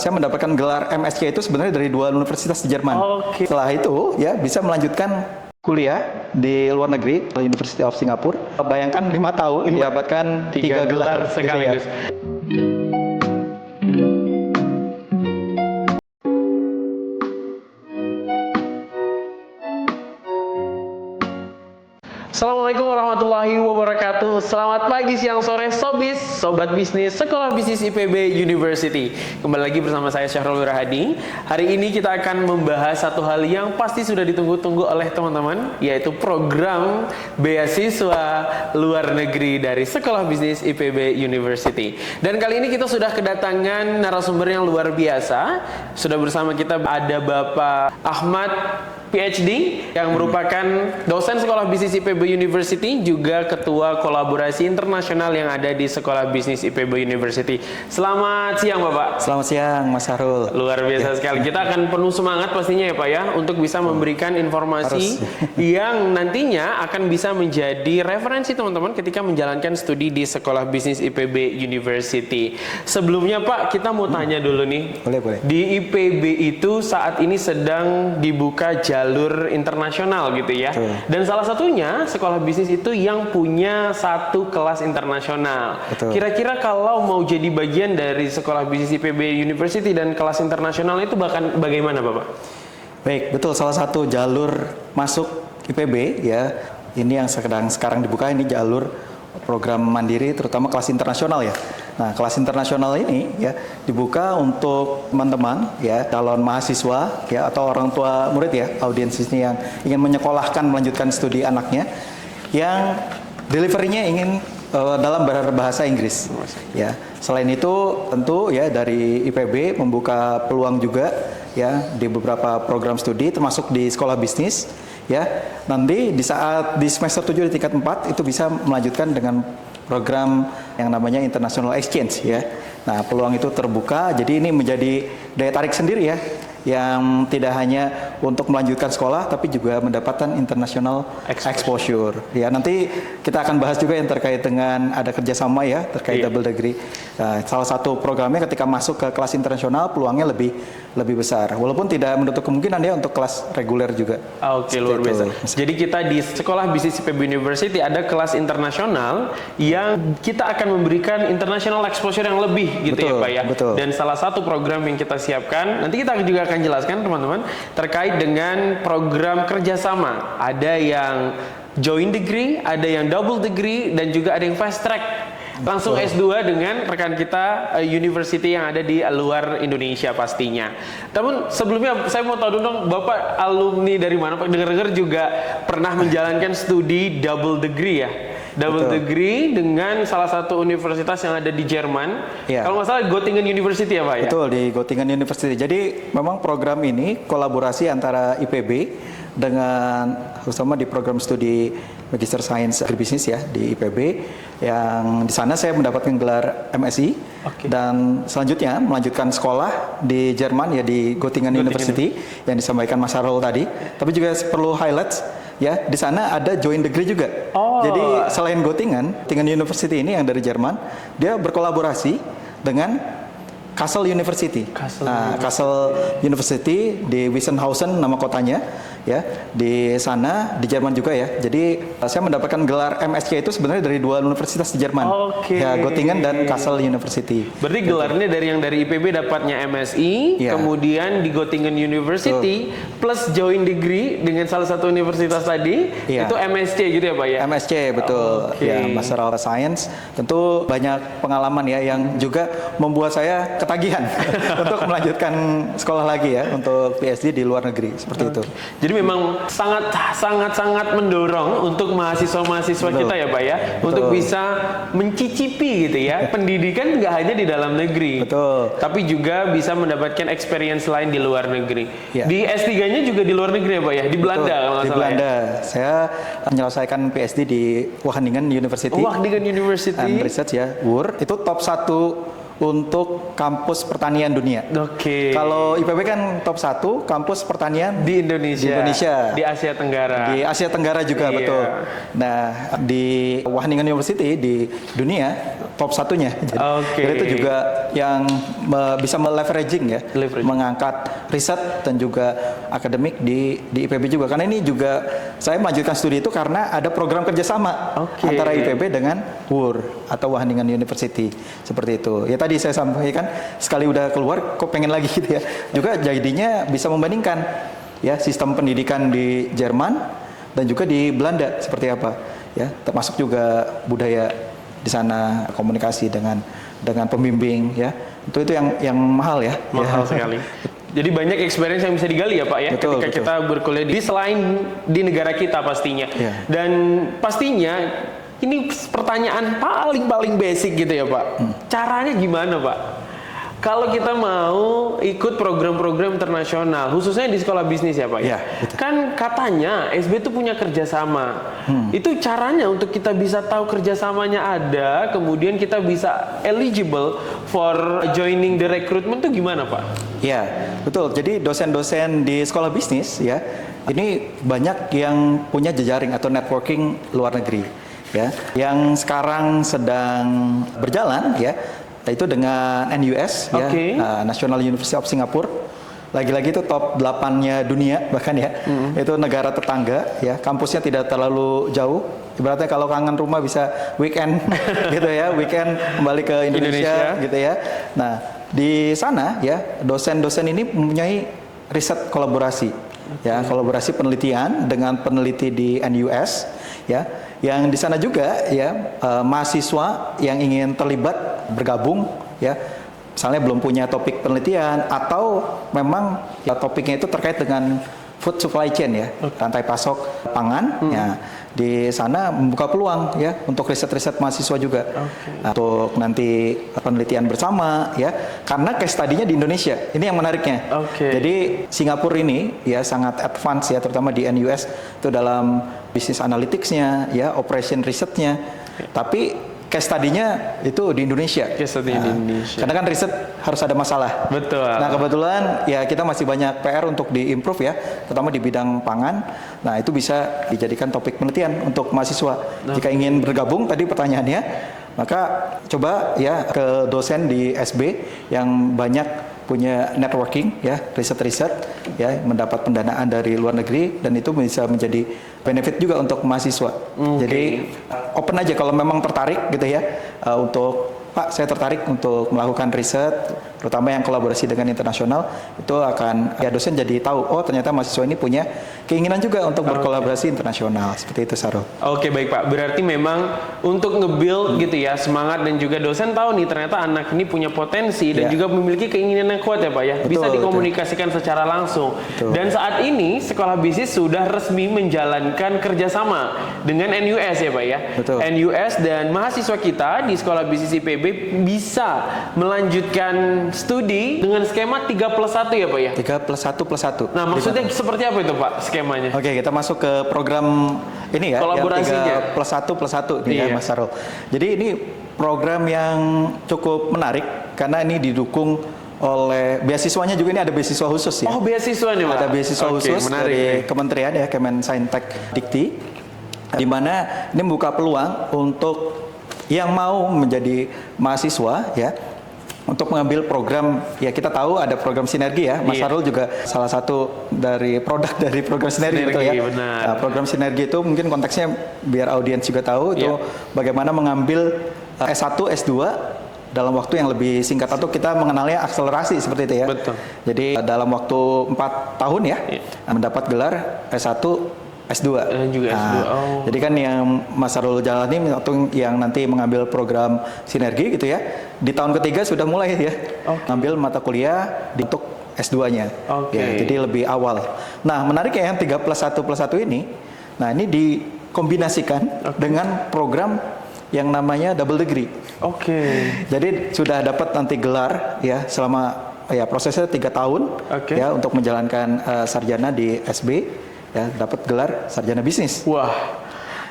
Saya mendapatkan gelar MSc itu sebenarnya dari dua universitas di Jerman. Setelah itu ya bisa melanjutkan kuliah di luar negeri, University of Singapore. Bayangkan 5 tahun mendapatkan 3 gelar sekaligus. Assalamualaikum warahmatullahi wabarakatuh. Selamat pagi, siang, sore, sobis, sobat bisnis, Sekolah Bisnis IPB University. Kembali lagi bersama saya Syahrul Wirahadi. Hari ini kita akan membahas satu hal yang pasti sudah ditunggu-tunggu oleh teman-teman, yaitu program beasiswa luar negeri dari Sekolah Bisnis IPB University. Dan kali ini kita sudah kedatangan narasumber yang luar biasa. Sudah bersama kita ada Bapak Ahmad PhD yang merupakan dosen Sekolah Bisnis IPB University, juga ketua kolaborasi internasional yang ada di Sekolah Bisnis IPB University. Selamat siang Bapak. Selamat siang Mas Harul. Luar biasa sekali. Kita akan penuh semangat pastinya ya Pak ya, untuk bisa memberikan informasi yang nantinya akan bisa menjadi referensi teman-teman ketika menjalankan studi di Sekolah Bisnis IPB University. Sebelumnya Pak, kita mau tanya dulu nih. Boleh. Di IPB itu saat ini sedang dibuka jalur internasional gitu ya. Dan salah satunya Sekolah Bisnis itu yang punya satu kelas internasional. Kira-kira kalau mau jadi bagian dari Sekolah Bisnis IPB University dan kelas internasional itu bahkan bagaimana Bapak? Baik, betul, salah satu jalur masuk IPB ya. Ini yang sekarang dibuka, ini jalur program mandiri terutama kelas internasional ya. Nah, kelas internasional ini ya dibuka untuk teman-teman ya, calon mahasiswa ya atau orang tua murid ya, audiens ini yang ingin menyekolahkan melanjutkan studi anaknya yang deliverynya ingin dalam bahasa Inggris ya. Selain itu tentu ya dari IPB membuka peluang juga ya di beberapa program studi termasuk di sekolah bisnis ya. Nanti di saat di semester 7 di tingkat 4 itu bisa melanjutkan dengan program yang namanya International Exchange ya. Nah, peluang itu terbuka, jadi ini menjadi daya tarik sendiri ya, yang tidak hanya untuk melanjutkan sekolah tapi juga mendapatkan international exposure. Ya, nanti kita akan bahas juga yang terkait dengan ada kerjasama ya terkait double degree. Nah, salah satu programnya ketika masuk ke kelas internasional peluangnya lebih besar, walaupun tidak menutup kemungkinan ya untuk kelas reguler juga. Oke, luar biasa. Jadi kita di Sekolah Bisnis IPB University ada kelas internasional yang kita akan memberikan international exposure yang lebih gitu ya Pak ya. Dan salah satu program yang kita siapkan, nanti kita juga akan jelaskan teman-teman terkait dengan program kerjasama. Ada yang joint degree, ada yang double degree, dan juga ada yang fast track. Langsung S2 dengan rekan kita university yang ada di luar Indonesia pastinya. Namun sebelumnya saya mau tahu dulu dong, Bapak alumni dari mana Pak? Dengar-dengar juga pernah menjalankan studi double degree ya? Double degree dengan salah satu universitas yang ada di Jerman. Kalau nggak salah Göttingen University ya Pak ya? Betul, di Göttingen University. Jadi memang program ini kolaborasi antara IPB dengan terutama di program studi Magister Sains Agribisnis ya di IPB, yang di sana saya mendapatkan gelar MSI dan selanjutnya melanjutkan sekolah di Jerman ya di Göttingen University yang disampaikan Mas Harul tadi. Tapi juga perlu highlights ya, di sana ada joint degree juga. Jadi selain Göttingen University ini yang dari Jerman, dia berkolaborasi dengan Kassel University. Kassel University di Wissenhausen nama kotanya ya, di sana di Jerman juga ya. Jadi saya mendapatkan gelar MSc itu sebenarnya dari dua universitas di Jerman. Ya, Göttingen dan Kassel University. Berarti gelarnya dari yang dari IPB dapatnya MSI, kemudian di Göttingen University plus joint degree dengan salah satu universitas tadi itu MSc gitu ya Pak ya? MSc betul. Ya, Master of Science. Tentu banyak pengalaman ya yang juga membuat saya ketagihan untuk melanjutkan sekolah lagi ya untuk PhD di luar negeri seperti itu. Jadi memang sangat mendorong untuk mahasiswa-mahasiswa kita ya Pak ya, untuk bisa mencicipi gitu ya pendidikan nggak hanya di dalam negeri, tapi juga bisa mendapatkan experience lain di luar negeri. Di S3-nya juga di luar negeri ya Pak ya, di Belanda kalau nggak salah. Di Belanda, saya menyelesaikan PhD di Wageningen University. Wageningen University. And Research ya, WUR. Itu top 1 untuk kampus pertanian dunia. Oke. Kalau IPB kan top 1 kampus pertanian di Indonesia. Di Asia Tenggara. Di Asia Tenggara juga, betul. Nah, di Wageningen University di dunia top 1-nya. Jadi itu juga yang bisa leveraging ya, mengangkat riset dan juga akademik di IPB juga. Karena ini juga saya melanjutkan studi itu karena ada program kerjasama antara IPB dengan WUR atau Wageningen University, seperti itu. Ya tadi saya sampaikan, sekali udah keluar kok pengen lagi gitu ya. Juga jadinya bisa membandingkan ya sistem pendidikan di Jerman dan juga di Belanda seperti apa ya, termasuk juga budaya di sana, komunikasi dengan pembimbing ya. Itu yang mahal ya. Mahal sekali. Jadi banyak experience yang bisa digali ya Pak ya, ketika kita berkuliah di selain di negara kita pastinya. Dan pastinya ini pertanyaan paling basic gitu ya Pak. Caranya gimana Pak? Kalau kita mau ikut program-program internasional, khususnya di sekolah bisnis ya Pak ya, kan katanya SB itu punya kerjasama. Itu caranya untuk kita bisa tahu kerjasamanya ada, kemudian kita bisa eligible for joining the recruitment itu gimana Pak? Ya, betul. Jadi dosen-dosen di sekolah bisnis ya, ini banyak yang punya jejaring atau networking luar negeri. Ya, yang sekarang sedang berjalan ya, itu dengan NUS ya, National University of Singapore. Lagi-lagi itu top 8-nya dunia bahkan ya. Itu negara tetangga ya, kampusnya tidak terlalu jauh. Ibaratnya kalau kangen rumah bisa weekend gitu ya, weekend kembali ke Indonesia gitu ya. Nah, di sana ya, dosen-dosen ini mempunyai riset kolaborasi ya, kolaborasi penelitian dengan peneliti di NUS ya. Yang di sana juga ya, mahasiswa yang ingin terlibat bergabung ya, misalnya belum punya topik penelitian atau memang ya, topiknya itu terkait dengan food supply chain ya, rantai pasok pangan ya, di sana membuka peluang ya untuk riset-riset mahasiswa juga untuk nanti penelitian bersama ya, karena case study-nya di Indonesia. Ini yang menariknya. Jadi Singapura ini ya sangat advance ya, terutama di NUS itu dalam bisnis analytics-nya ya, operation risetnya. Tapi case study-nya itu di Indonesia. Case study di Indonesia. Karena kan riset harus ada masalah. Betul. Nah, kebetulan ya kita masih banyak PR untuk di-improve ya, terutama di bidang pangan. Nah, itu bisa dijadikan topik penelitian untuk mahasiswa. Jika ingin bergabung, tadi pertanyaannya, maka coba ya ke dosen di SB yang banyak punya networking ya, riset-riset ya, mendapat pendanaan dari luar negeri, dan itu bisa menjadi benefit juga untuk mahasiswa. Jadi open aja kalau memang tertarik gitu ya, untuk Pak saya tertarik untuk melakukan riset, terutama yang kolaborasi dengan internasional, itu akan ya dosen jadi tahu, oh ternyata mahasiswa ini punya keinginan juga untuk berkolaborasi internasional, seperti itu Sarul. Oke, baik Pak, berarti memang untuk nge-build gitu ya semangat, dan juga dosen tahu nih ternyata anak ini punya potensi dan juga memiliki keinginan yang kuat ya Pak ya, bisa dikomunikasikan secara langsung. Dan saat ini sekolah bisnis sudah resmi menjalankan kerjasama dengan NUS ya Pak ya. NUS dan mahasiswa kita di sekolah bisnis IPB bisa melanjutkan studi dengan skema 3+1 ya Pak ya? 3+1+1. Nah, maksudnya seperti apa itu Pak skemanya? Oke, kita masuk ke program ini ya, kolaborasinya. Yang 3+1+1 nih ya Mas Sarul. Jadi ini program yang cukup menarik karena ini didukung oleh beasiswanya juga, ini ada beasiswa khusus ya. Oh, beasiswa nih Pak? Ada beasiswa khusus dari Kementerian ya, Kemensaintek Dikti, di mana ini membuka peluang untuk yang mau menjadi mahasiswa ya, untuk mengambil program ya, kita tahu ada program sinergi ya, Mas Sarul juga salah satu dari produk dari program sinergi, betul ya. Nah, program sinergi itu mungkin konteksnya biar audiens juga tahu itu bagaimana mengambil S1, S2 dalam waktu yang lebih singkat, atau kita mengenalnya akselerasi seperti itu ya. Jadi dalam waktu 4 tahun ya, mendapat gelar S1 S2. Juga S2. Jadi kan yang Mas Sarul jalani waktu yang nanti mengambil program sinergi gitu ya, di tahun ketiga sudah mulai ya, ngambil mata kuliah untuk S2-nya. Ya, jadi lebih awal. Nah, menariknya yang 3+1+1 ini, nah ini dikombinasikan dengan program yang namanya double degree. Jadi sudah dapat nanti gelar ya, selama ya prosesnya 3 tahun ya, untuk menjalankan sarjana di SB. Ya, dapat gelar sarjana bisnis. Wah.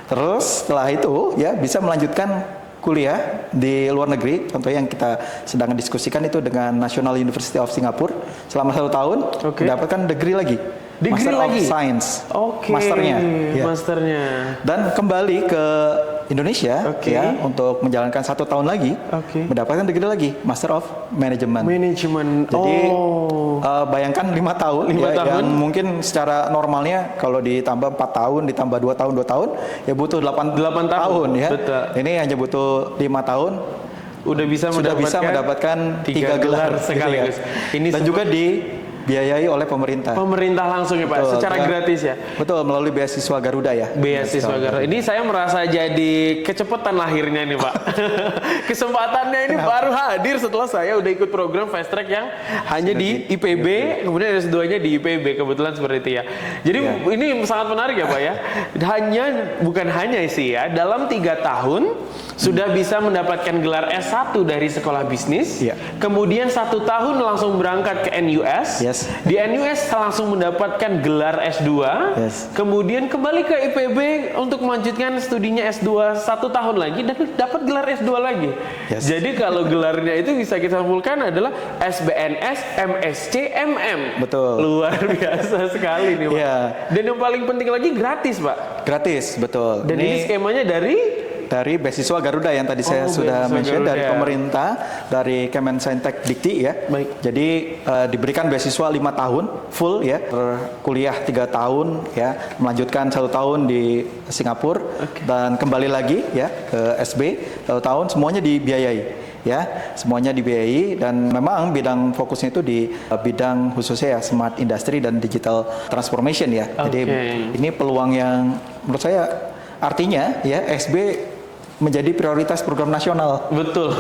Terus setelah itu ya bisa melanjutkan kuliah di luar negeri, contohnya yang kita sedang diskusikan itu dengan National University of Singapore selama 1 tahun, mendapatkan degree lagi. Master of Science, masternya, masternya. Dan kembali ke Indonesia, ya, untuk menjalankan 1 tahun lagi, mendapatkan degree lagi, Master of Management. Jadi bayangkan 5 tahun, yang mungkin secara normalnya kalau ditambah 4 tahun, ditambah 2 tahun, ya butuh 8 tahun, ya. Betul. Ini hanya butuh 5 tahun. Sudah bisa mendapatkan 3 gelar sekaligus. Gitu ya. Dan juga dibiayai oleh pemerintah. Pemerintah langsung ya Pak, secara gratis ya? Betul, melalui beasiswa Garuda ya. Beasiswa Garuda. Ini saya merasa jadi kecepatan lahirnya nih Pak. Kesempatannya ini baru hadir setelah saya udah ikut program Fast Track yang hanya di IPB, kemudian S2-nya di IPB, kebetulan seperti itu ya. Jadi ini sangat menarik ya Pak ya. Bukan hanya sih ya, dalam 3 tahun sudah bisa mendapatkan gelar S1 dari sekolah bisnis, kemudian 1 tahun langsung berangkat ke NUS, di NUS langsung mendapatkan gelar S2, kemudian kembali ke IPB untuk melanjutkan studinya S2 1 tahun lagi dan dapat gelar S2 lagi. Jadi kalau gelarnya itu bisa kita simpulkan adalah SBNS, MSc, MM. Betul. Luar biasa sekali nih Pak. Dan yang paling penting lagi gratis Pak. Gratis, betul. Dan ini skemanya dari beasiswa Garuda yang tadi saya sudah mention, dari pemerintah, dari Kemensaintek Dikti ya. Jadi diberikan beasiswa 5 tahun full ya, kuliah 3 tahun ya, melanjutkan 1 tahun di Singapura dan kembali lagi ya ke SB 1 tahun, semuanya dibiayai. Ya, semuanya dibiayai, dan memang bidang fokusnya itu di bidang khususnya ya smart industry dan digital transformation ya. Jadi ini peluang yang menurut saya artinya ya SB menjadi prioritas program nasional. Betul.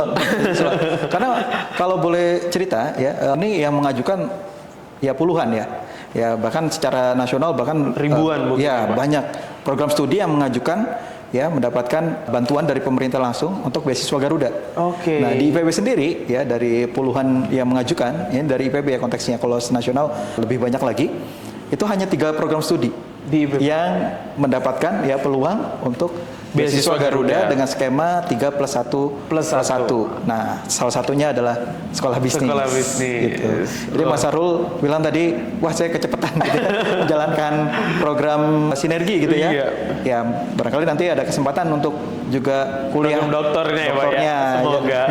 Karena kalau boleh cerita ya, ini yang mengajukan ya puluhan ya. Ya bahkan secara nasional bahkan ribuan banyak program studi yang mengajukan ya mendapatkan bantuan dari pemerintah langsung untuk beasiswa Garuda. Nah, di IPB sendiri ya dari puluhan yang mengajukan, ini dari IPB ya konteksnya, kalau nasional lebih banyak lagi. Itu hanya 3 program studi yang mendapatkan ya peluang untuk beasiswa Garuda dengan skema 3+1+1. Nah, salah satunya adalah sekolah bisnis. Gitu. Jadi Mas Sarul bilang tadi, wah saya kecepatan gitu ya, menjalankan program sinergi gitu ya. Ya, barangkali nanti ada kesempatan untuk juga kuliah doktornya ya Pak ya. Semoga.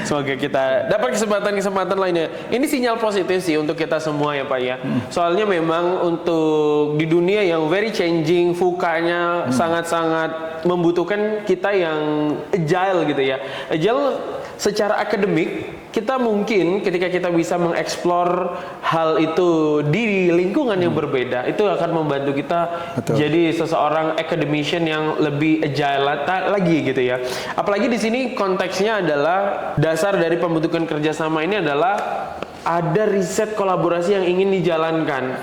Semoga kita dapat kesempatan lainnya. Ini sinyal positif sih untuk kita semua ya Pak ya. Soalnya memang untuk di dunia yang very changing, VUCA-nya sangat-sangat membutuhkan kita yang agile gitu ya. Agile secara akademik, kita mungkin ketika kita bisa mengeksplor hal itu di lingkungan yang berbeda, itu akan membantu kita jadi seseorang academician yang lebih agile lagi gitu ya. Apalagi di sini konteksnya adalah dasar dari pembentukan kerjasama ini adalah ada riset kolaborasi yang ingin dijalankan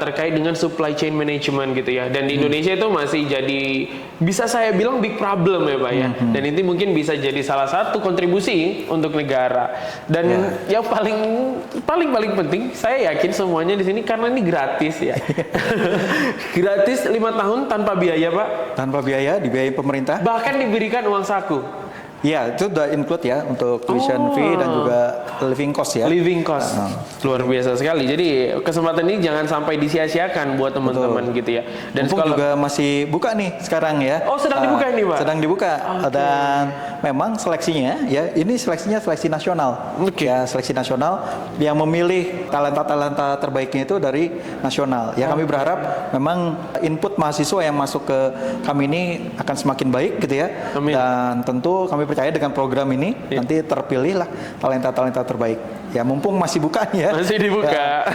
terkait dengan supply chain management gitu ya. Dan di Indonesia itu masih jadi, bisa saya bilang big problem ya Pak ya. Dan ini mungkin bisa jadi salah satu kontribusi untuk negara. Dan yang paling penting, saya yakin semuanya di sini karena ini gratis ya. Gratis 5 tahun tanpa biaya Pak. Tanpa biaya, dibiayai pemerintah. Bahkan diberikan uang saku. Ya, itu udah include ya untuk tuition fee dan juga living cost ya. Living cost. Luar biasa sekali. Jadi kesempatan ini jangan sampai disia-siakan buat teman-teman gitu ya. Dan sekolah juga masih buka nih sekarang ya. Oh, sedang dibuka ini Pak? Sedang dibuka. Dan memang seleksinya ya, ini seleksinya seleksi nasional. Ya, seleksi nasional yang memilih talenta-talenta terbaiknya itu dari nasional. Ya, kami berharap memang input mahasiswa yang masuk ke kami ini akan semakin baik gitu ya. Amin. Dan tentu kami percaya dengan program ini nanti terpilihlah talenta-talenta terbaik. Ya mumpung masih buka ya. Masih dibuka.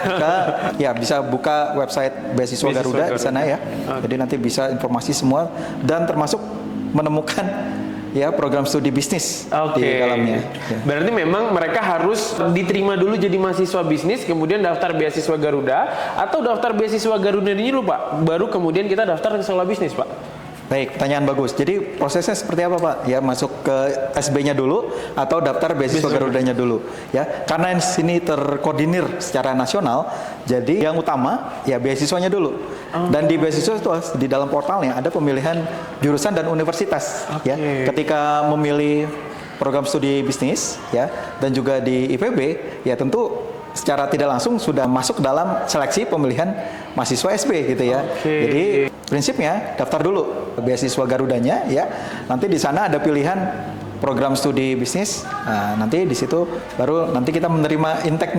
Ya bisa buka website beasiswa Garuda di sana ya. Jadi nanti bisa informasi semua dan termasuk menemukan ya program studi bisnis di dalamnya. Ya. Berarti memang mereka harus diterima dulu jadi mahasiswa bisnis, kemudian daftar beasiswa Garuda, atau daftar beasiswa Garuda ini dulu Pak, baru kemudian kita daftar ke sekolah bisnis Pak. Baik, pertanyaan bagus. Jadi prosesnya seperti apa Pak? Ya masuk ke SB-nya dulu atau daftar beasiswa Garudanya dulu. Ya, karena di sini terkoordinir secara nasional, jadi yang utama ya beasiswanya dulu. Dan di beasiswa itu di dalam portalnya ada pemilihan jurusan dan universitas. Ya, ketika memilih program studi bisnis ya dan juga di IPB ya tentu secara tidak langsung sudah masuk dalam seleksi pemilihan mahasiswa SB gitu ya. Jadi prinsipnya daftar dulu beasiswa Garudanya ya. Nanti di sana ada pilihan program studi bisnis. Nah, nanti di situ baru nanti kita menerima intake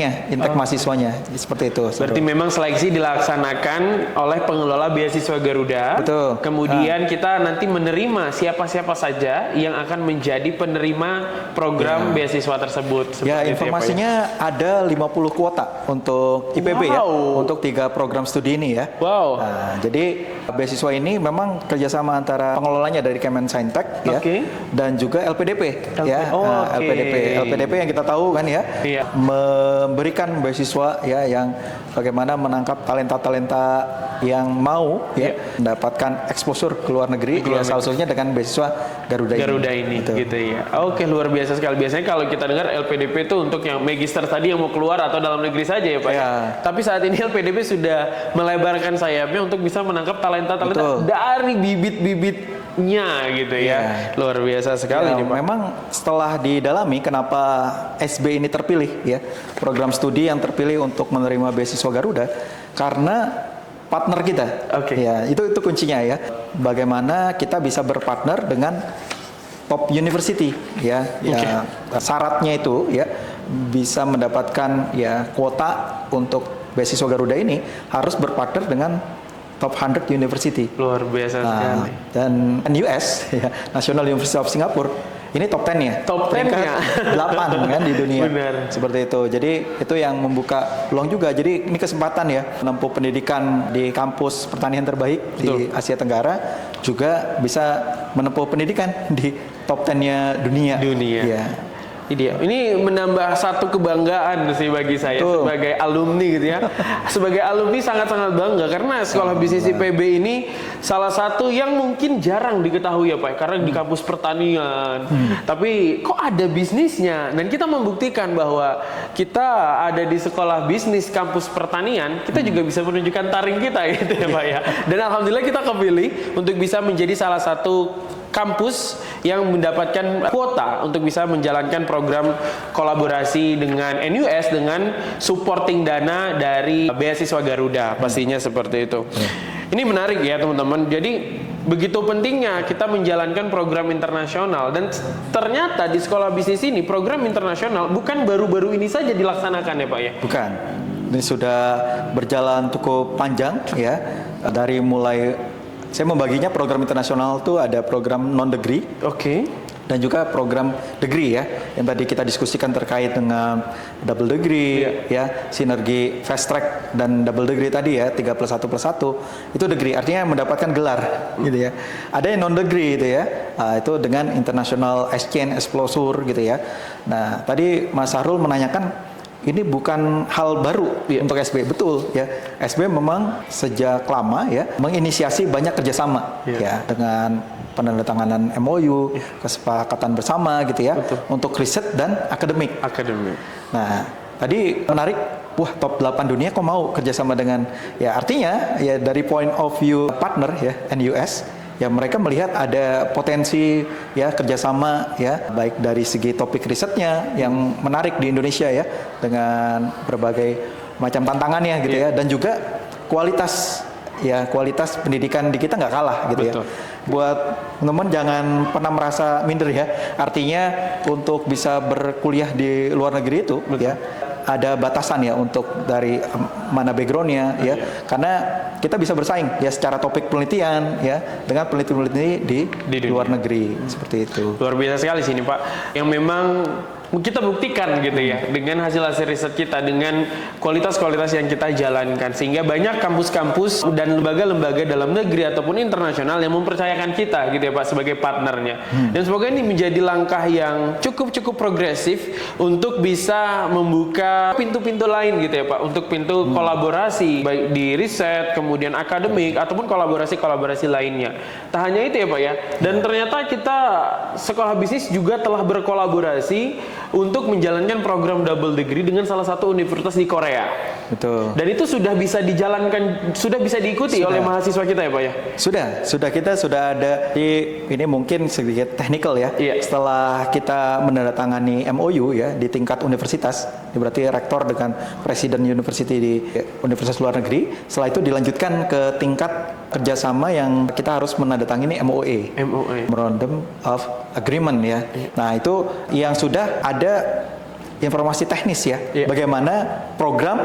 mahasiswanya. Seperti itu. Berarti memang seleksi dilaksanakan oleh pengelola beasiswa Garuda. Betul. Kemudian kita nanti menerima siapa-siapa saja yang akan menjadi penerima program beasiswa tersebut. Ya, informasinya ada 50 kuota untuk IPB ya, untuk 3 program studi ini ya. Wow. Nah, jadi beasiswa ini memang kerjasama antara pengelolanya dari Kemensaintek ya, dan juga LPDP ya. LPDP yang kita tahu kan ya, memberikan beasiswa ya yang bagaimana menangkap talenta-talenta yang mau ya mendapatkan exposure ke luar negeri, ya salah satunya dengan beasiswa Garuda ini gitu ya. Oke, luar biasa sekali. Biasanya kalau kita dengar LPDP itu untuk yang magister tadi yang mau keluar atau dalam negeri saja ya Pak. Tapi saat ini LPDP sudah melebarkan sayapnya untuk bisa menangkap talenta-talenta dari bibit-bibitnya gitu ya. Luar biasa sekali nih Pak. Memang setelah didalami kenapa SB ini terpilih ya, program studi yang terpilih untuk menerima beasiswa Garuda karena partner kita. Ya, itu kuncinya ya. Bagaimana kita bisa berpartner dengan top university ya. Syaratnya itu ya bisa mendapatkan ya kuota untuk beasiswa Garuda ini harus berpartner dengan top 100 university. Luar biasa sekali. Dan US ya, National University of Singapore ini top 10-nya. Top 10-nya. 8 kan di dunia. Benar. Seperti itu. Jadi itu yang membuka peluang juga. Jadi ini kesempatan ya menempuh pendidikan di kampus pertanian terbaik di Asia Tenggara, juga bisa menempuh pendidikan di top 10-nya dunia. Ya. Ini menambah satu kebanggaan sih bagi saya sebagai alumni gitu ya. Sebagai alumni sangat-sangat bangga karena sekolah bisnis IPB ini salah satu yang mungkin jarang diketahui ya Pak, karena di kampus pertanian. Tapi kok ada bisnisnya? Dan kita membuktikan bahwa kita ada di sekolah bisnis kampus pertanian, kita juga bisa menunjukkan taring kita gitu ya Pak ya. Dan alhamdulillah kita kepilih untuk bisa menjadi salah satu kampus yang mendapatkan kuota untuk bisa menjalankan program kolaborasi dengan NUS dengan supporting dana dari beasiswa Garuda, pastinya seperti itu. Ini menarik ya teman-teman. Jadi begitu pentingnya kita menjalankan program internasional, dan ternyata di sekolah bisnis ini program internasional bukan baru-baru ini saja dilaksanakan ya Pak ya? Bukan. Ini sudah berjalan cukup panjang ya, dari mulai saya membaginya program internasional tuh ada program non-degree, dan juga program degree ya, yang tadi kita diskusikan terkait dengan double degree, ya, sinergi fast track dan double degree tadi ya, 3+1+1 itu degree, artinya mendapatkan gelar gitu ya. Ada yang non-degree itu ya, itu dengan international exchange exposure gitu ya. Nah tadi Mas Sahrul menanyakan, ini bukan hal baru untuk SB, betul ya. SB memang sejak lama ya menginisiasi banyak kerjasama ya dengan penandatanganan MOU, kesepakatan bersama gitu ya, untuk riset dan akademik. Nah tadi menarik, wah top 8 dunia kok mau kerjasama dengan, ya artinya ya dari point of view partner ya NUS, ya mereka melihat ada potensi ya kerjasama ya, baik dari segi topik risetnya yang menarik di Indonesia ya dengan berbagai macam tantangannya gitu ya, dan juga kualitas pendidikan di kita nggak kalah gitu ya. Buat teman-teman jangan pernah merasa minder ya, artinya untuk bisa berkuliah di luar negeri itu ya ada batasan ya untuk dari mana backgroundnya ya, karena kita bisa bersaing ya secara topik penelitian ya dengan peneliti-peneliti di luar negeri, seperti itu. Luar biasa sekali sini Pak, yang memang kita buktikan gitu ya dengan hasil-hasil riset kita, dengan kualitas-kualitas yang kita jalankan, sehingga banyak kampus-kampus dan lembaga-lembaga dalam negeri ataupun internasional yang mempercayakan kita gitu ya Pak sebagai partnernya. Dan semoga ini menjadi langkah yang cukup progresif untuk bisa membuka pintu-pintu lain gitu ya Pak, untuk pintu kolaborasi baik di riset, kemudian akademik ataupun kolaborasi lainnya. Tak hanya itu ya Pak ya, dan ternyata kita Sekolah Bisnis juga telah berkolaborasi untuk menjalankan program double degree dengan salah satu universitas di Korea. Betul. Dan itu sudah bisa dijalankan, sudah bisa diikuti oleh mahasiswa kita ya Pak ya? Kita sudah ada ini mungkin sedikit teknikal ya. Iya. Setelah kita menandatangani MOU ya di tingkat universitas, berarti rektor dengan presiden university di universitas luar negeri, setelah itu dilanjutkan ke tingkat kerjasama yang kita harus menandatangani MOA. Memorandum of Agreement ya. Nah itu yang sudah ada informasi teknis ya. Bagaimana program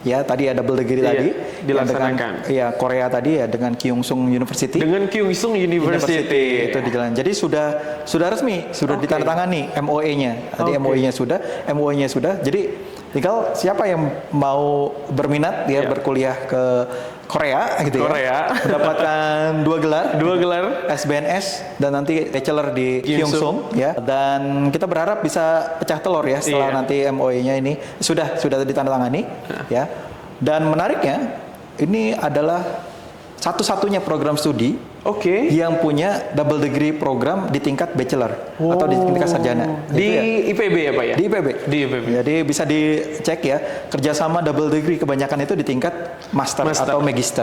ya tadi ada double degree tadi dilaksanakan. Dengan, Korea tadi ya dengan Kyungsung University. Dengan Kyungsung University itu dijalan. Jadi sudah resmi, sudah ditandatangani MOA-nya. Tadi MOA-nya sudah. Jadi tinggal siapa yang mau berminat berkuliah ke Korea gitu ya. Mendapatkan 2 gelar SBNS dan nanti bachelor di Kyungsung ya. Dan kita berharap bisa pecah telur ya setelah nanti MOA-nya ini sudah ditandatangani ya. Dan menariknya ini adalah satu-satunya program studi yang punya double degree program di tingkat bachelor atau di tingkat sarjana. Di IPB ya Pak ya? Di IPB. Jadi bisa dicek ya, kerjasama double degree kebanyakan itu di tingkat master. Atau magister.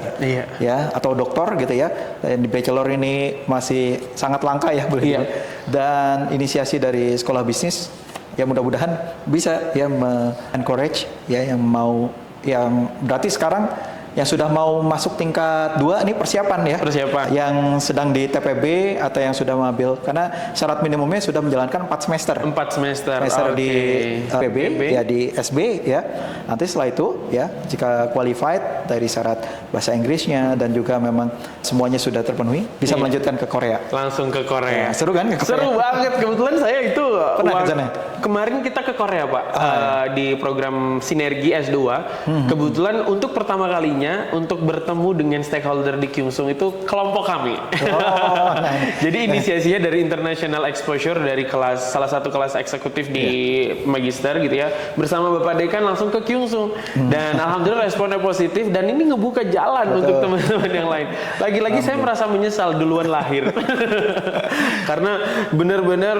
Ya, atau doktor gitu ya. Dan di bachelor ini masih sangat langka ya boleh. Dan inisiasi dari Sekolah Bisnis ya mudah-mudahan bisa ya encourage ya yang berarti sekarang yang sudah mau masuk tingkat 2 ini persiapan ya. Yang sedang di TPB atau yang sudah mengambil, karena syarat minimumnya sudah menjalankan 4 semester. 4 semester. Di TPB ya, di SB ya. Nanti setelah itu ya jika qualified dari syarat bahasa Inggrisnya dan juga memang semuanya sudah terpenuhi, bisa melanjutkan ke Korea. Langsung ke Korea. Seru kan ke Korea? Seru banget. Kebetulan saya itu pernah ke sana. Kemarin kita ke Korea Pak, di program Sinergi S2. Kebetulan untuk pertama kalinya untuk bertemu dengan stakeholder di Kyungsung itu kelompok kami. Jadi inisiasinya dari International Exposure dari salah satu kelas eksekutif di Magister gitu ya, bersama Bapak Dekan langsung ke Kyungsung. Dan alhamdulillah responnya positif dan ini ngebuka jalan untuk teman-teman yang lain. Lagi-lagi saya merasa menyesal duluan lahir. Karena benar-benar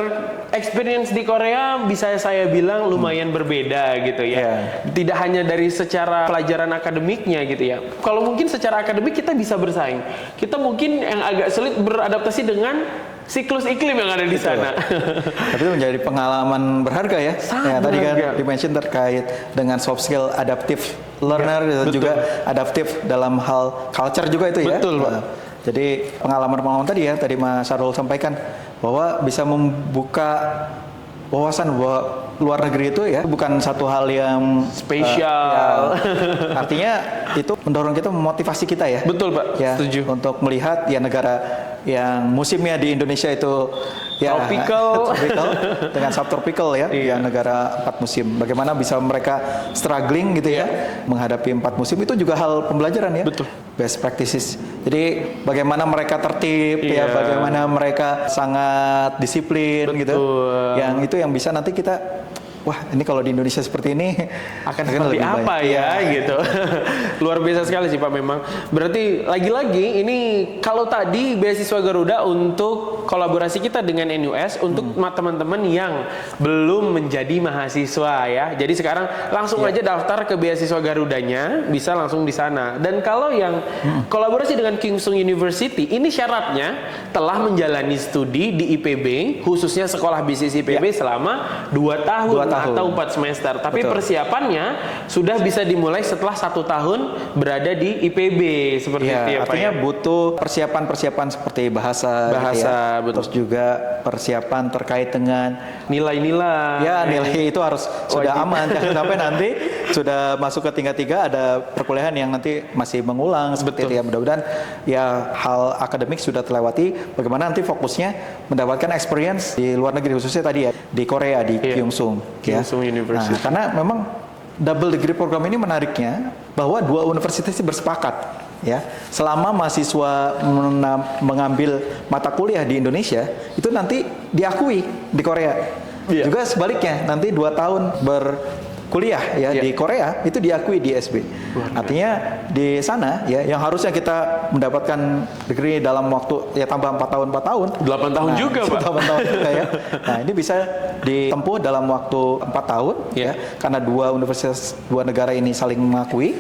experience di Korea bisa saya bilang lumayan berbeda gitu ya. Tidak hanya dari secara pelajaran akademiknya gitu ya. Kalau mungkin secara akademik kita bisa bersaing. Kita mungkin yang agak sulit beradaptasi dengan siklus iklim yang ada di sana. Tapi itu menjadi pengalaman berharga ya. Tadi kan dimention terkait dengan soft skill adaptive learner dan juga adaptif dalam hal culture juga itu ya. Betul, Pak. Jadi pengalaman tadi ya, tadi Mas Sarul sampaikan bahwa bisa membuka wawasan bahwa luar negeri itu ya bukan satu hal yang spesial. Artinya itu mendorong kita, memotivasi kita ya. Betul Pak, setuju. Untuk melihat ya negara yang musimnya di Indonesia itu tropical dengan subtropical ya, yang negara 4 musim. Bagaimana bisa mereka struggling gitu ya, menghadapi 4 musim, itu juga hal pembelajaran ya. Betul. Best practices. Jadi bagaimana mereka tertib ya, bagaimana mereka sangat disiplin gitu. Yang itu yang bisa nanti kita, wah ini kalau di Indonesia seperti ini akan seperti apa ya gitu. Luar biasa sekali sih Pak memang. Berarti lagi-lagi ini kalau tadi beasiswa Garuda untuk kolaborasi kita dengan NUS untuk teman-teman yang belum menjadi mahasiswa ya. Jadi sekarang langsung aja daftar ke beasiswa Garudanya, bisa langsung di sana. Dan kalau yang kolaborasi dengan Kyungsung University, ini syaratnya telah menjalani studi di IPB, khususnya Sekolah Bisnis IPB selama 2 tahun. atau 4 semester. Tapi persiapannya sudah bisa dimulai setelah 1 tahun berada di IPB seperti itu ya Pak. Artinya butuh persiapan-persiapan seperti bahasa gitu ya. Betul. Terus juga persiapan terkait dengan nilai-nilai. Ya, nilai itu harus sudah aman. Jangan sampai nanti sudah masuk ke tingkat 3 ada perkuliahan yang nanti masih mengulang seperti itu ya. Mudah-mudahan ya hal akademik sudah terlewati. Bagaimana nanti fokusnya mendapatkan experience di luar negeri, khususnya tadi ya di Korea di Kyungsung University. Nah, karena memang double degree program ini menariknya bahwa dua universitas ini bersepakat ya, selama mahasiswa mengambil mata kuliah di Indonesia itu nanti diakui di Korea. Juga sebaliknya, nanti 2 tahun berkuliah ya di Korea itu diakui di SB. Artinya di sana ya yang harusnya kita mendapatkan degree dalam waktu ya tambah 4 tahun 4 tahun 8 tahun juga Pak. 8 tahun juga ya. Nah, ini bisa ditempuh dalam waktu 4 tahun ya karena dua universitas, dua negara ini saling mengakui.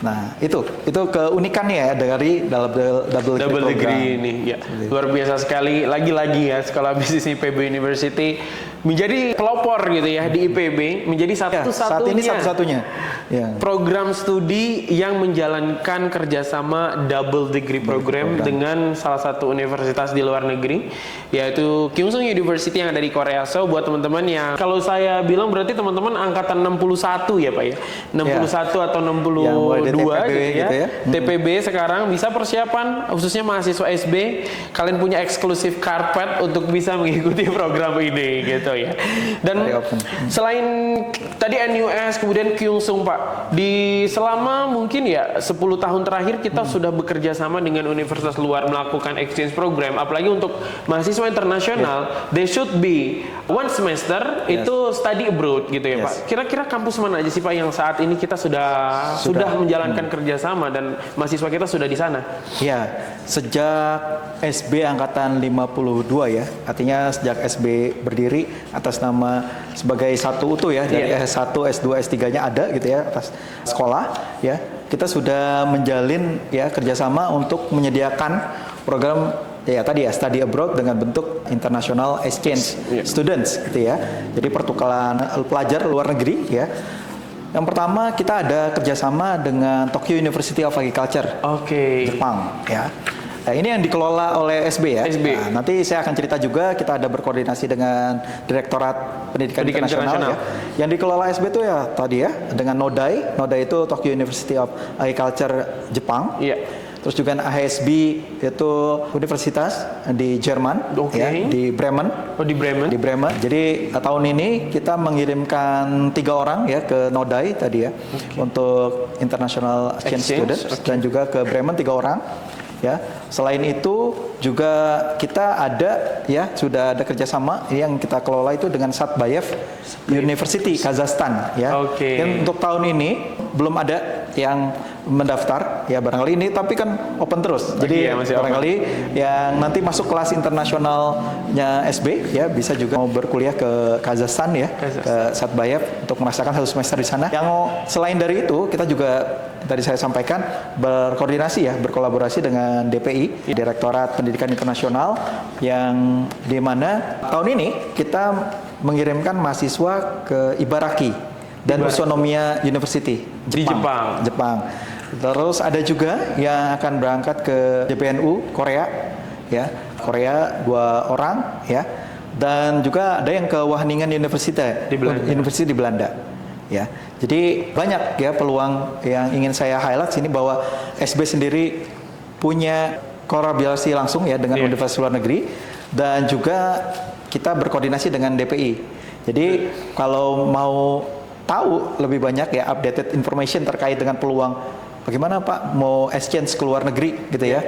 Nah, itu keunikannya ya dari double degree ini ya. Luar biasa sekali. Lagi-lagi ya Sekolah Bisnis IPB University menjadi pelopor gitu ya di IPB, menjadi saat ini satu-satunya program studi yang menjalankan kerjasama double degree program dengan salah satu universitas di luar negeri, yaitu Kyungsung University yang ada di Korea. So buat teman-teman yang kalau saya bilang berarti teman-teman angkatan 61 ya Pak ya, 61 atau 62 gitu ya. TPB sekarang bisa persiapan, khususnya mahasiswa SB, kalian punya eksklusif karpet untuk bisa mengikuti program ini gitu ya. Dan selain tadi NUS kemudian Kyungsung Pak, di selama mungkin ya 10 tahun terakhir kita sudah bekerja sama dengan universitas luar melakukan exchange program, apalagi untuk mahasiswa internasional, they should be 1 semester itu study abroad gitu ya Pak. Kira-kira kampus mana aja sih Pak yang saat ini kita sudah menjalankan kerjasama dan mahasiswa kita sudah di sana? Ya, sejak SB angkatan 52 ya, artinya sejak SB berdiri atas nama sebagai satu utuh ya, dari S1, S2, S3-nya ada gitu ya atas sekolah ya. Kita sudah menjalin ya kerjasama untuk menyediakan program ya tadi ya study abroad dengan bentuk international exchange students gitu ya. Jadi pertukaran pelajar luar negeri ya. Yang pertama kita ada kerjasama dengan Tokyo University of Agriculture, Jepang ya. Nah, ini yang dikelola oleh SB ya. Nah, nanti saya akan cerita juga kita ada berkoordinasi dengan Direktorat Pendidikan Internasional ya. Yang dikelola SB itu ya tadi ya dengan NODAI. NODAI itu Tokyo University of Agriculture Jepang. Terus juga AHSB itu universitas di Jerman, ya, di Bremen. Di Bremen. Di Bremen. Jadi tahun ini kita mengirimkan 3 orang ya ke NODAI tadi ya untuk International Exchange Students dan juga ke Bremen 3 orang. Ya, selain itu juga kita ada ya sudah ada kerjasama yang kita kelola itu dengan Satbayev University Kazakhstan ya. Dan untuk tahun ini belum ada yang mendaftar ya barangkali ini tapi kan open terus. Jadi barangkali yang nanti masuk kelas internasionalnya SB ya bisa juga mau berkuliah ke Kazakhstan ya, ke Satbayev untuk merasakan 1 semester di sana. Yang selain dari itu kita juga tadi saya sampaikan berkoordinasi ya, berkolaborasi dengan DPI, Direktorat Pendidikan Internasional, yang di mana tahun ini kita mengirimkan mahasiswa ke Ibaraki dan Utsunomiya University di Jepang. Terus ada juga yang akan berangkat ke JPNU Korea ya, Korea 2 orang ya. Dan juga ada yang ke Wageningen University di Belanda. Ya, jadi banyak ya peluang yang ingin saya highlight sini bahwa SB sendiri punya kolaborasi langsung ya dengan universitas luar negeri dan juga kita berkoordinasi dengan DPI. Jadi kalau mau tahu lebih banyak ya updated information terkait dengan peluang bagaimana Pak mau exchange ke luar negeri gitu ya.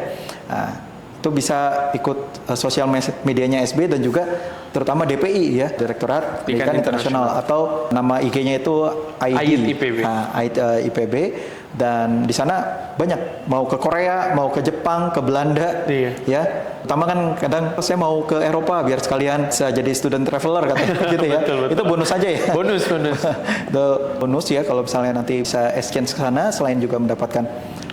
Nah, itu bisa ikut sosial medianya SB dan juga terutama DPI ya, Direktorat Pendidikan Internasional atau nama IG-nya itu IPB. IPB dan di sana banyak mau ke Korea, mau ke Jepang, ke Belanda ya. Pertama kan kadang saya mau ke Eropa biar sekalian bisa jadi student traveler katanya gitu ya. Betul. Itu bonus aja ya. Bonus. Itu bonus ya kalau misalnya nanti bisa exchange ke sana selain juga mendapatkan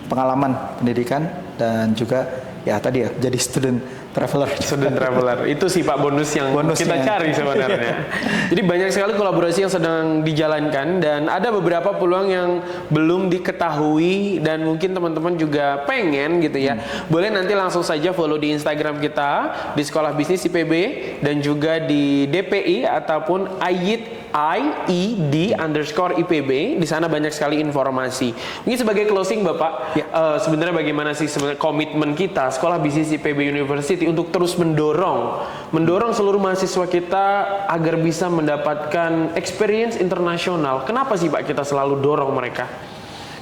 pengalaman pendidikan dan juga ya tadi ya jadi student traveler. Student traveler itu sih Pak bonus yang kita cari sebenarnya. Jadi banyak sekali kolaborasi yang sedang dijalankan dan ada beberapa peluang yang belum diketahui dan mungkin teman-teman juga pengen gitu ya. Boleh nanti langsung saja follow di Instagram kita di Sekolah Bisnis IPB dan juga di DPI ataupun IED_IPB. Di sana banyak sekali informasi. Mungkin sebagai closing Bapak, sebenarnya bagaimana sih sebenarnya komitmen kita Sekolah Bisnis IPB University untuk terus mendorong seluruh mahasiswa kita agar bisa mendapatkan experience internasional. Kenapa sih Pak kita selalu dorong mereka?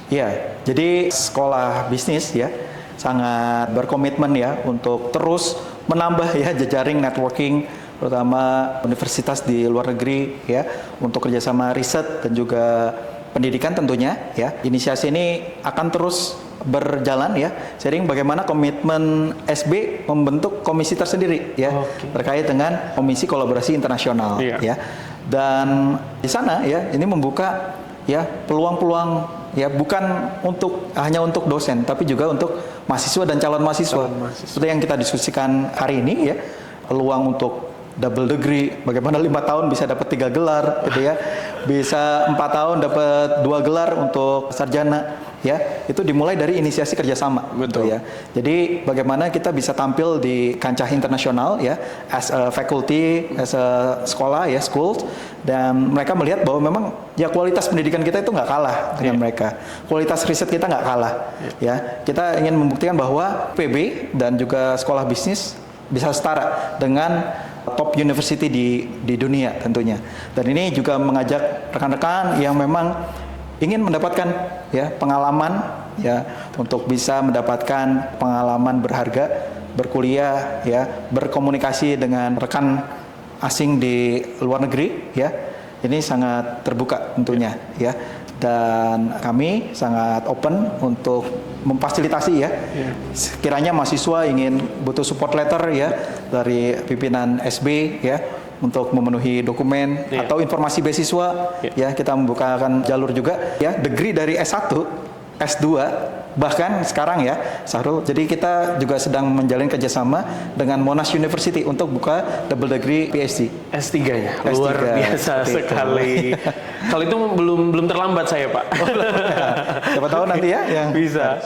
Ya, jadi sekolah bisnis ya sangat berkomitmen ya untuk terus menambah ya jejaring networking terutama universitas di luar negeri ya untuk kerjasama riset dan juga pendidikan tentunya ya. Inisiasi ini akan terus berjalan ya seiring bagaimana komitmen SB membentuk komisi tersendiri ya terkait dengan komisi kolaborasi internasional ya. Dan di sana ya ini membuka ya peluang-peluang ya bukan hanya untuk dosen tapi juga untuk mahasiswa dan calon mahasiswa. Seperti yang kita diskusikan hari ini ya, peluang untuk double degree, bagaimana 5 tahun bisa dapat 3 gelar gitu ya, bisa 4 tahun dapat 2 gelar untuk sarjana ya, itu dimulai dari inisiasi kerjasama. Betul. Gitu ya. Jadi bagaimana kita bisa tampil di kancah internasional ya, as a faculty, as a sekolah ya, schools, dan mereka melihat bahwa memang ya kualitas pendidikan kita itu nggak kalah dengan mereka, kualitas riset kita nggak kalah ya. Kita ingin membuktikan bahwa PB dan juga sekolah bisnis bisa setara dengan top university di dunia tentunya. Dan ini juga mengajak rekan-rekan yang memang ingin mendapatkan ya pengalaman ya untuk bisa mendapatkan pengalaman berharga berkuliah ya, berkomunikasi dengan rekan asing di luar negeri ya. Ini sangat terbuka tentunya ya. Dan kami sangat open untuk memfasilitasi ya. Sekiranya mahasiswa ingin butuh support letter ya dari pimpinan SB ya untuk memenuhi dokumen atau informasi beasiswa ya, kita membukakan jalur juga ya, degree dari S1, S2 bahkan sekarang ya Sahrul. Jadi kita juga sedang menjalin kerjasama dengan Monash University untuk buka double degree PhD. S3-nya luar biasa sekali. Kalau itu belum terlambat saya Pak. Siapa tahu nanti ya yang bisa.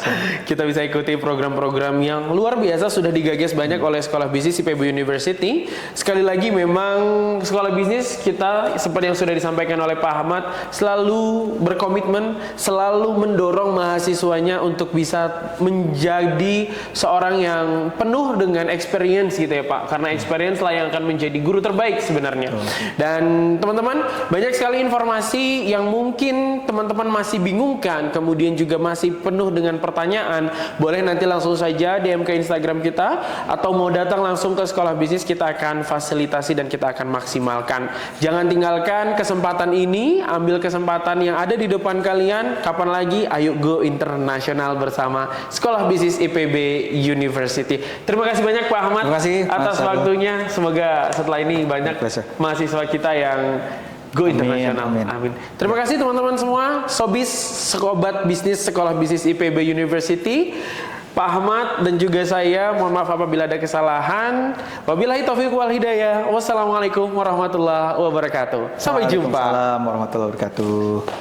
Kita bisa ikuti program-program yang luar biasa sudah digagas banyak oleh Sekolah Bisnis IPB University. Sekali lagi memang Sekolah Bisnis kita seperti yang sudah disampaikan oleh Pak Ahmad selalu berkomitmen, selalu mendorong mahasiswanya untuk bisa menjadi seorang yang penuh dengan experience gitu ya Pak. Karena experience lah yang akan menjadi guru terbaik sebenarnya. Dan teman-teman, banyak sekali informasi yang mungkin teman-teman masih bingungkan, kemudian juga masih penuh dengan pertanyaan. Boleh nanti langsung saja DM ke Instagram kita atau mau datang langsung ke Sekolah Bisnis, kita akan fasilitasi dan kita akan maksimalkan. Jangan tinggalkan kesempatan ini, ambil kesempatan yang ada di depan kalian. Kapan lagi? Ayo go internasional bersama Sekolah Bisnis IPB University. Terima kasih banyak Pak Ahmad atas waktunya. Semoga setelah ini banyak mahasiswa kita yang go internasional. Amin. Terima kasih teman-teman semua, Sobis, Sobat Bisnis Sekolah Bisnis IPB University. Pak Ahmad dan juga saya, mohon maaf apabila ada kesalahan. Wabillahi taufiq wal hidayah. Wassalamualaikum warahmatullahi wabarakatuh. Sampai jumpa. Waalaikumsalam warahmatullahi wabarakatuh.